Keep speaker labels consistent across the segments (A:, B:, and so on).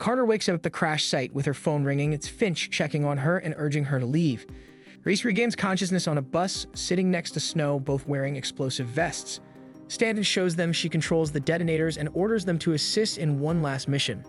A: Carter wakes up at the crash site with her phone ringing. It's Finch checking on her and urging her to leave. Reese regains consciousness on a bus, sitting next to Snow, both wearing explosive vests. Stanton shows them she controls the detonators and orders them to assist in one last mission.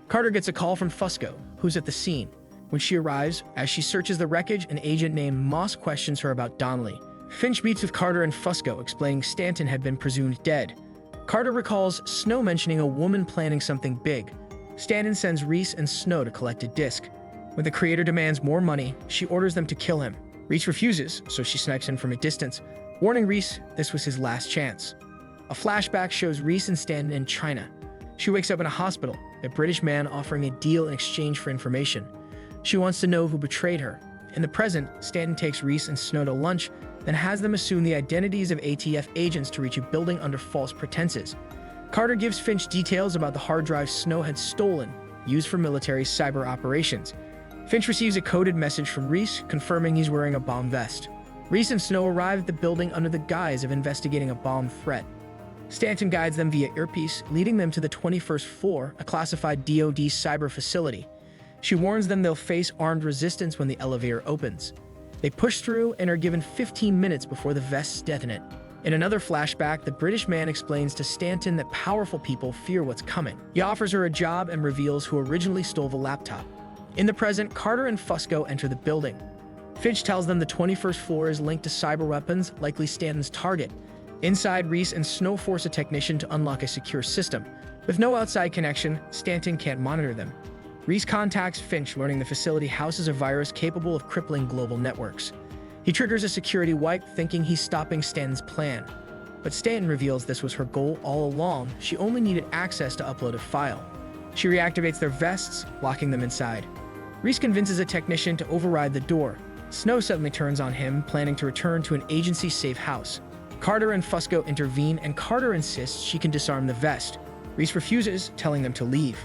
A: Carter gets a call from Fusco, who's at the scene. When she arrives, as she searches the wreckage, an agent named Moss questions her about Donnelly. Finch meets with Carter and Fusco, explaining Stanton had been presumed dead. Carter recalls Snow mentioning a woman planning something big. Stanton sends Reese and Snow to collect a disc. When the creator demands more money, she orders them to kill him. Reese refuses, so she snipes him from a distance, warning Reese this was his last chance. A flashback shows Reese and Stanton in China. She wakes up in a hospital, a British man offering a deal in exchange for information. She wants to know who betrayed her. In the present, Stanton takes Reese and Snow to lunch, then has them assume the identities of ATF agents to reach a building under false pretenses. Carter gives Finch details about the hard drive Snow had stolen, used for military cyber operations. Finch receives a coded message from Reese confirming he's wearing a bomb vest. Reese and Snow arrive at the building under the guise of investigating a bomb threat. Stanton guides them via earpiece, leading them to the 21st floor, a classified DoD cyber facility. She warns them they'll face armed resistance when the elevator opens. They push through and are given 15 minutes before the vests detonate. In another flashback, the British man explains to Stanton that powerful people fear what's coming. He offers her a job and reveals who originally stole the laptop. In the present, Carter and Fusco enter the building. Finch tells them the 21st floor is linked to cyber weapons, likely Stanton's target. Inside, Reese and Snow force a technician to unlock a secure system. With no outside connection, Stanton can't monitor them. Reese contacts Finch, learning the facility houses a virus capable of crippling global networks. He triggers a security wipe, thinking he's stopping Stanton's plan. But Stanton reveals this was her goal all along. She only needed access to upload a file. She reactivates their vests, locking them inside. Reese convinces a technician to override the door. Snow suddenly turns on him, planning to return to an agency-safe house. Carter and Fusco intervene, and Carter insists she can disarm the vest. Reese refuses, telling them to leave.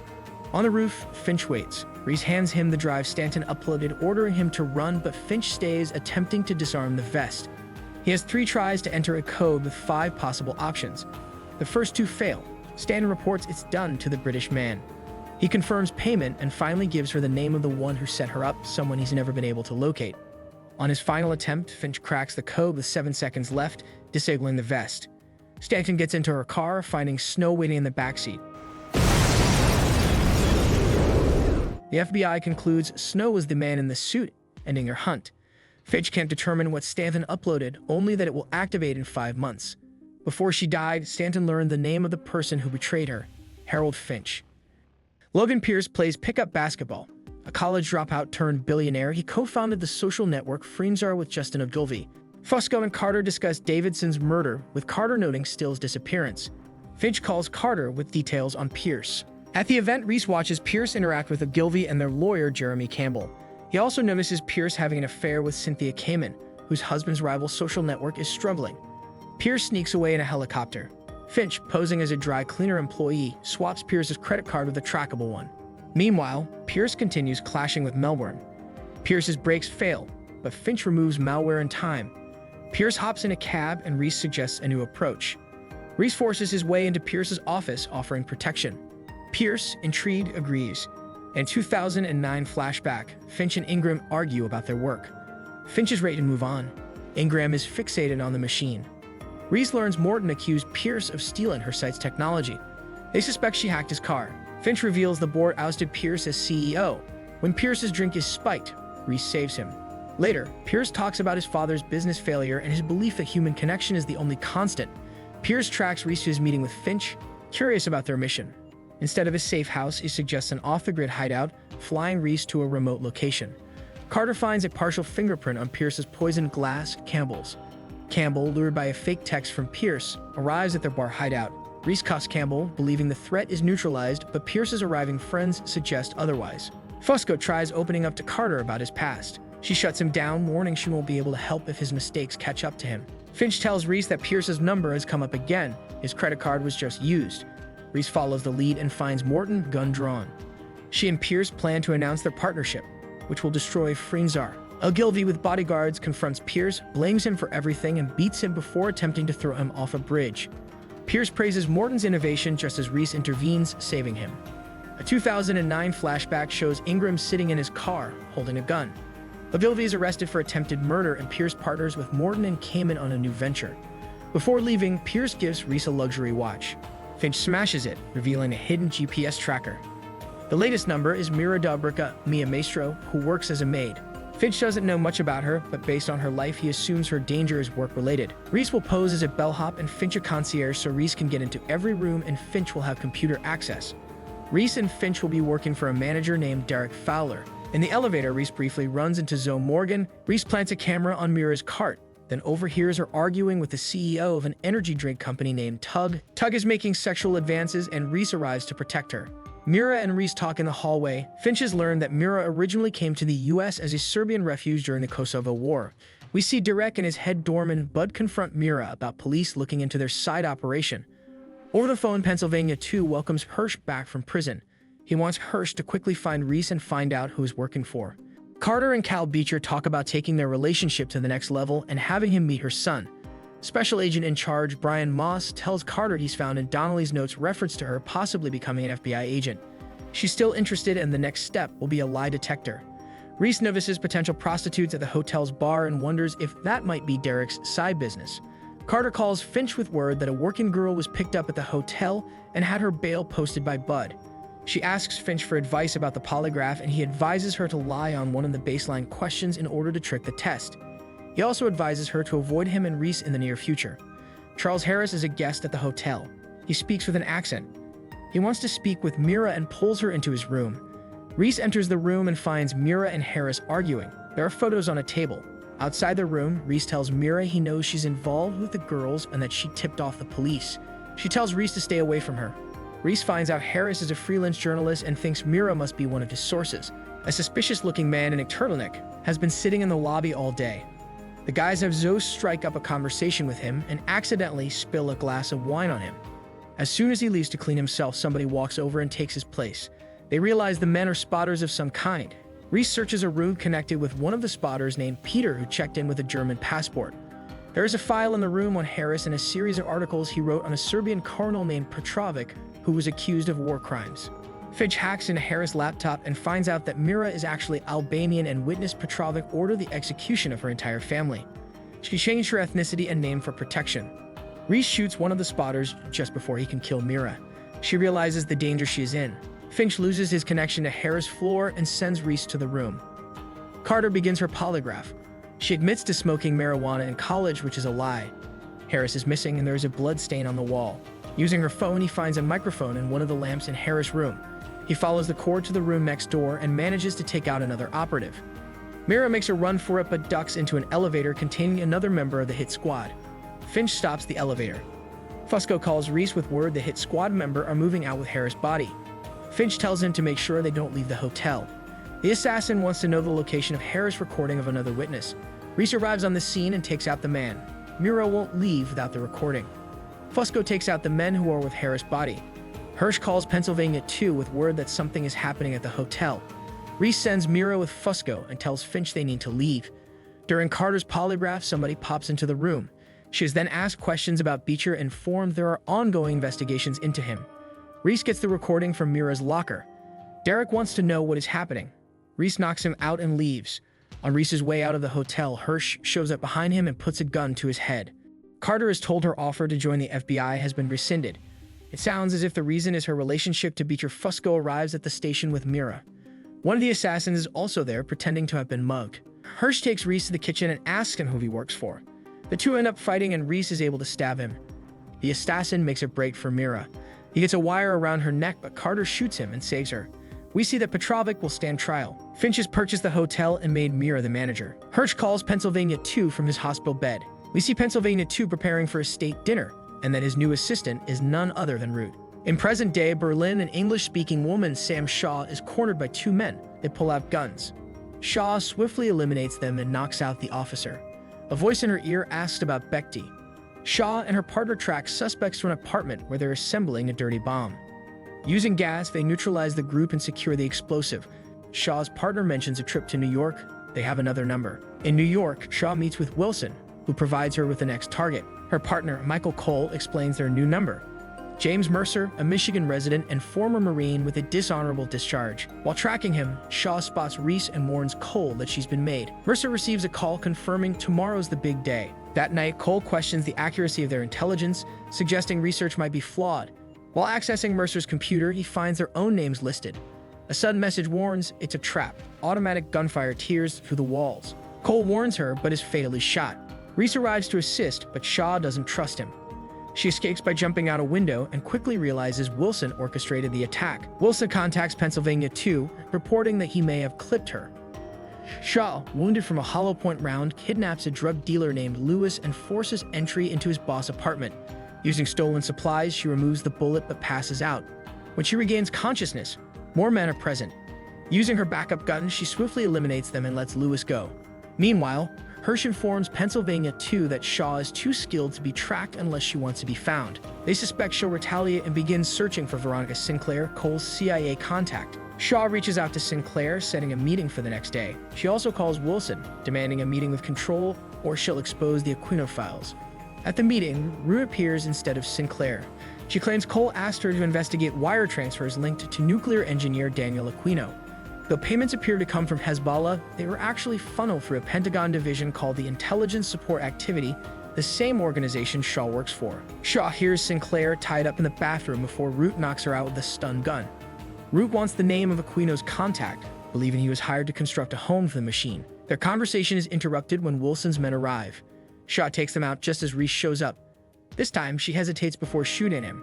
A: On the roof, Finch waits. Reese hands him the drive Stanton uploaded, ordering him to run, but Finch stays, attempting to disarm the vest. He has 3 tries to enter a code with 5 possible options. The first 2 fail. Stanton reports it's done to the British man. He confirms payment and finally gives her the name of the one who set her up, someone he's never been able to locate. On his final attempt, Finch cracks the code with 7 seconds left, disabling the vest. Stanton gets into her car, finding Snow waiting in the backseat. The FBI concludes Snow was the man in the suit, ending her hunt. Finch can't determine what Stanton uploaded, only that it will activate in 5 months. Before she died, Stanton learned the name of the person who betrayed her, Harold Finch. Logan Pierce plays pickup basketball. A college dropout turned billionaire, he co-founded the social network Friendzar with Justin Ogilvy. Fusco and Carter discuss Davidson's murder, with Carter noting Still's disappearance. Finch calls Carter with details on Pierce. At the event, Reese watches Pierce interact with Ogilvy and their lawyer, Jeremy Campbell. He also notices Pierce having an affair with Cynthia Kamen, whose husband's rival social network is struggling. Pierce sneaks away in a helicopter. Finch, posing as a dry cleaner employee, swaps Pierce's credit card with a trackable one. Meanwhile, Pierce continues clashing with Melbourne. Pierce's brakes fail, but Finch removes malware in time. Pierce hops in a cab and Reese suggests a new approach. Reese forces his way into Pierce's office, offering protection. Pierce, intrigued, agrees. In 2009 flashback, Finch and Ingram argue about their work. Finch is ready to move on. Ingram is fixated on the machine. Reese learns Morton accused Pierce of stealing her site's technology. They suspect she hacked his car. Finch reveals the board ousted Pierce as CEO. When Pierce's drink is spiked, Reese saves him. Later, Pierce talks about his father's business failure and his belief that human connection is the only constant. Pierce tracks Reese to his meeting with Finch, curious about their mission. Instead of a safe house, he suggests an off-the-grid hideout, flying Reese to a remote location. Carter finds a partial fingerprint on Pierce's poisoned glass, Campbell's. Campbell, lured by a fake text from Pierce, arrives at their bar hideout. Reese cuffs Campbell, believing the threat is neutralized, but Pierce's arriving friends suggest otherwise. Fusco tries opening up to Carter about his past. She shuts him down, warning she won't be able to help if his mistakes catch up to him. Finch tells Reese that Pierce's number has come up again. His credit card was just used. Reese follows the lead and finds Morton, gun drawn. She and Pierce plan to announce their partnership, which will destroy Friendzar. Ogilvy, with bodyguards, confronts Pierce, blames him for everything, and beats him before attempting to throw him off a bridge. Pierce praises Morton's innovation just as Reese intervenes, saving him. A 2009 flashback shows Ingram sitting in his car, holding a gun. Ogilvy is arrested for attempted murder, and Pierce partners with Morton and Kamen on a new venture. Before leaving, Pierce gives Reese a luxury watch. Finch smashes it, revealing a hidden GPS tracker. The latest number is Mira Dobrica Mia Maestro, who works as a maid. Finch doesn't know much about her, but based on her life, he assumes her danger is work-related. Reese will pose as a bellhop and Finch a concierge so Reese can get into every room and Finch will have computer access. Reese and Finch will be working for a manager named Derek Fowler. In the elevator, Reese briefly runs into Zoe Morgan. Reese plants a camera on Mira's cart, then overhears her arguing with the CEO of an energy drink company named Tug. Tug is making sexual advances and Reese arrives to protect her. Mira and Reese talk in the hallway. Finch has learned that Mira originally came to the US as a Serbian refugee during the Kosovo War. We see Derek and his head doorman Bud confront Mira about police looking into their side operation. Over the phone, Pennsylvania 2 welcomes Hirsch back from prison. He wants Hirsch to quickly find Reese and find out who he's working for. Carter and Cal Beecher talk about taking their relationship to the next level and having him meet her son. Special agent in charge Brian Moss tells Carter he's found in Donnelly's notes reference to her possibly becoming an FBI agent. She's still interested, and the next step will be a lie detector. Reese notices potential prostitutes at the hotel's bar and wonders if that might be Derek's side business. Carter calls Finch with word that a working girl was picked up at the hotel and had her bail posted by Bud. She asks Finch for advice about the polygraph, and he advises her to lie on one of the baseline questions in order to trick the test. He also advises her to avoid him and Reese in the near future. Charles Harris is a guest at the hotel. He speaks with an accent. He wants to speak with Mira and pulls her into his room. Reese enters the room and finds Mira and Harris arguing. There are photos on a table. Outside the room, Reese tells Mira he knows she's involved with the girls and that she tipped off the police. She tells Reese to stay away from her. Reese finds out Harris is a freelance journalist and thinks Mira must be one of his sources. A suspicious-looking man in a turtleneck has been sitting in the lobby all day. The guys have Zoe strike up a conversation with him and accidentally spill a glass of wine on him. As soon as he leaves to clean himself, somebody walks over and takes his place. They realize the men are spotters of some kind. Reese searches a room connected with one of the spotters named Peter, who checked in with a German passport. There is a file in the room on Harris and a series of articles he wrote on a Serbian colonel named Petrovic, who was accused of war crimes. Finch hacks into Harris' laptop and finds out that Mira is actually Albanian and witnessed Petrovic order the execution of her entire family. She changed her ethnicity and name for protection. Reese shoots one of the spotters just before he can kill Mira. She realizes the danger she is in. Finch loses his connection to Harris' floor and sends Reese to the room. Carter begins her polygraph. She admits to smoking marijuana in college, which is a lie. Harris is missing and there is a blood stain on the wall. Using her phone, he finds a microphone in one of the lamps in Harris' room. He follows the cord to the room next door and manages to take out another operative. Mira makes a run for it but ducks into an elevator containing another member of the hit squad. Finch stops the elevator. Fusco calls Reese with word the hit squad member are moving out with Harris' body. Finch tells him to make sure they don't leave the hotel. The assassin wants to know the location of Harris' recording of another witness. Reese arrives on the scene and takes out the man. Mira won't leave without the recording. Fusco takes out the men who are with Harris' body. Hirsch calls Pennsylvania 2 with word that something is happening at the hotel. Reese sends Mira with Fusco and tells Finch they need to leave. During Carter's polygraph, somebody pops into the room. She is then asked questions about Beecher and informed there are ongoing investigations into him. Reese gets the recording from Mira's locker. Derek wants to know what is happening. Reese knocks him out and leaves. On Reese's way out of the hotel, Hirsch shows up behind him and puts a gun to his head. Carter is told her offer to join the FBI has been rescinded. It sounds as if the reason is her relationship to Beecher. Fusco arrives at the station with Mira. One of the assassins is also there, pretending to have been mugged. Hirsch takes Reese to the kitchen and asks him who he works for. The two end up fighting and Reese is able to stab him. The assassin makes a break for Mira. He gets a wire around her neck, but Carter shoots him and saves her. We see that Petrovic will stand trial. Finch has purchased the hotel and made Mira the manager. Hirsch calls Pennsylvania 2 from his hospital bed. We see Pennsylvania 2 preparing for a state dinner, and that his new assistant is none other than Root. In present-day Berlin, an English-speaking woman, Sam Shaw, is cornered by two men. They pull out guns. Shaw swiftly eliminates them and knocks out the officer. A voice in her ear asks about Bekti. Shaw and her partner track suspects to an apartment where they're assembling a dirty bomb. Using gas, they neutralize the group and secure the explosive. Shaw's partner mentions a trip to New York. They have another number. In New York, Shaw meets with Wilson, who provides her with the next target. Her partner, Michael Cole, explains their new number. James Mercer, a Michigan resident and former Marine with a dishonorable discharge. While tracking him, Shaw spots Reese and warns Cole that she's been made. Mercer receives a call confirming tomorrow's the big day. That night, Cole questions the accuracy of their intelligence, suggesting research might be flawed. While accessing Mercer's computer, he finds their own names listed. A sudden message warns it's a trap. Automatic gunfire tears through the walls. Cole warns her, but is fatally shot. Reese arrives to assist, but Shaw doesn't trust him. She escapes by jumping out a window and quickly realizes Wilson orchestrated the attack. Wilson contacts Pennsylvania 2, reporting that he may have clipped her. Shaw, wounded from a hollow point round, kidnaps a drug dealer named Lewis and forces entry into his boss' apartment. Using stolen supplies, she removes the bullet but passes out. When she regains consciousness, more men are present. Using her backup gun, she swiftly eliminates them and lets Lewis go. Meanwhile, Hirsch informs Pennsylvania 2 that Shaw is too skilled to be tracked unless she wants to be found. They suspect she'll retaliate and begin searching for Veronica Sinclair, Cole's CIA contact. Shaw reaches out to Sinclair, setting a meeting for the next day. She also calls Wilson, demanding a meeting with Control or she'll expose the Aquino files. At the meeting, Rue appears instead of Sinclair. She claims Cole asked her to investigate wire transfers linked to nuclear engineer Daniel Aquino. Though payments appear to come from Hezbollah, they were actually funneled through a Pentagon division called the Intelligence Support Activity, the same organization Shaw works for. Shaw hears Sinclair tied up in the bathroom before Root knocks her out with a stun gun. Root wants the name of Aquino's contact, believing he was hired to construct a home for the machine. Their conversation is interrupted when Wilson's men arrive. Shaw takes them out just as Reese shows up. This time, she hesitates before shooting him.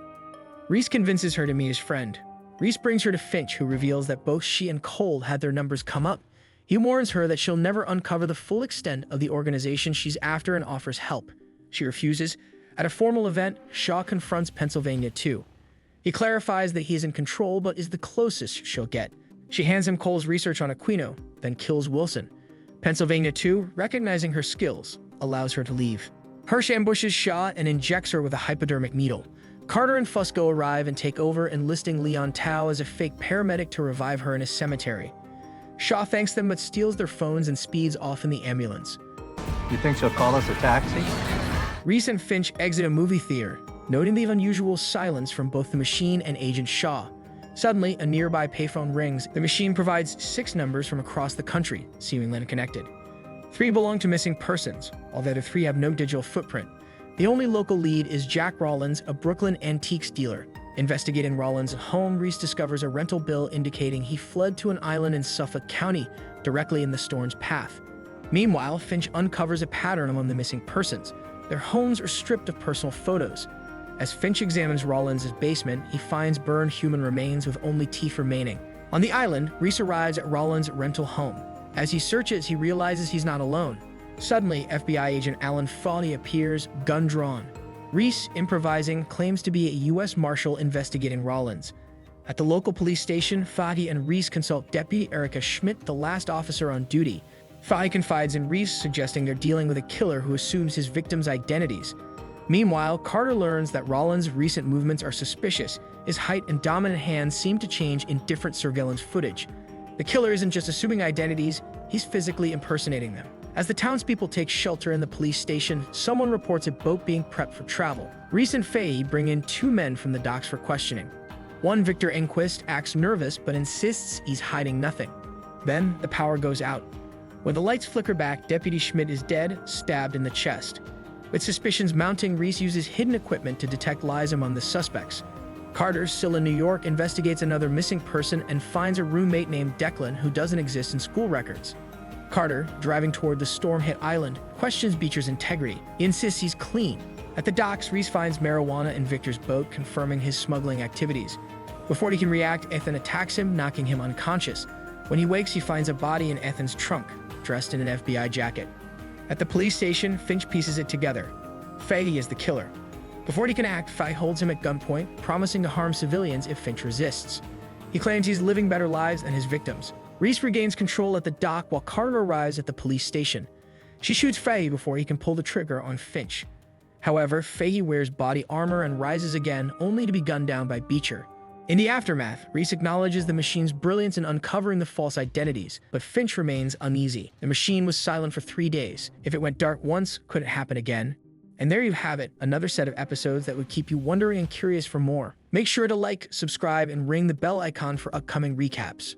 A: Reese convinces her to meet his friend. Reese brings her to Finch, who reveals that both she and Cole had their numbers come up. He warns her that she'll never uncover the full extent of the organization she's after and offers help. She refuses. At a formal event, Shaw confronts Pennsylvania 2. He clarifies that he is in control but is the closest she'll get. She hands him Cole's research on Aquino, then kills Wilson. Pennsylvania 2, recognizing her skills, allows her to leave. Hirsch ambushes Shaw and injects her with a hypodermic needle. Carter and Fusco arrive and take over, enlisting Leon Tao as a fake paramedic to revive her in a cemetery. Shaw thanks them but steals their phones and speeds off in the ambulance.
B: You think she'll call us a taxi?
A: Reese and Finch exit a movie theater, noting the unusual silence from both the machine and Agent Shaw. Suddenly, a nearby payphone rings. The machine provides 6 numbers from across the country, seemingly unconnected. 3 belong to missing persons, while the other 3 have no digital footprint. The only local lead is Jack Rollins, a Brooklyn antiques dealer. Investigating Rollins' home, Reese discovers a rental bill indicating he fled to an island in Suffolk County, directly in the storm's path. Meanwhile, Finch uncovers a pattern among the missing persons. Their homes are stripped of personal photos. As Finch examines Rollins' basement, he finds burned human remains with only teeth remaining. On the island, Reese arrives at Rollins' rental home. As he searches, he realizes he's not alone. Suddenly, FBI agent Alan Fawley appears, gun drawn. Reese, improvising, claims to be a U.S. Marshal investigating Rollins. At the local police station, Fawley and Reese consult Deputy Erica Schmidt, the last officer on duty. Fawley confides in Reese, suggesting they're dealing with a killer who assumes his victims' identities. Meanwhile, Carter learns that Rollins' recent movements are suspicious. His height and dominant hands seem to change in different surveillance footage. The killer isn't just assuming identities, he's physically impersonating them. As the townspeople take shelter in the police station, someone reports a boat being prepped for travel. Reese and Fahey bring in 2 men from the docks for questioning. One, Victor Enquist, acts nervous but insists he's hiding nothing. Then, the power goes out. When the lights flicker back, Deputy Schmidt is dead, stabbed in the chest. With suspicions mounting, Reese uses hidden equipment to detect lies among the suspects. Carter, still in New York, investigates another missing person and finds a roommate named Declan who doesn't exist in school records. Carter, driving toward the storm-hit island, questions Beecher's integrity. He insists he's clean. At the docks, Reese finds marijuana in Victor's boat, confirming his smuggling activities. Before he can react, Ethan attacks him, knocking him unconscious. When he wakes, he finds a body in Ethan's trunk, dressed in an FBI jacket. At the police station, Finch pieces it together. Fahey is the killer. Before he can act, Fahey holds him at gunpoint, promising to harm civilians if Finch resists. He claims he's living better lives than his victims. Reese regains control at the dock while Carter arrives at the police station. She shoots Fahey before he can pull the trigger on Finch. However, Fahey wears body armor and rises again, only to be gunned down by Beecher. In the aftermath, Reese acknowledges the machine's brilliance in uncovering the false identities, but Finch remains uneasy. The machine was silent for 3 days. If it went dark once, could it happen again? And there you have it, another set of episodes that would keep you wondering and curious for more. Make sure to like, subscribe, and ring the bell icon for upcoming recaps.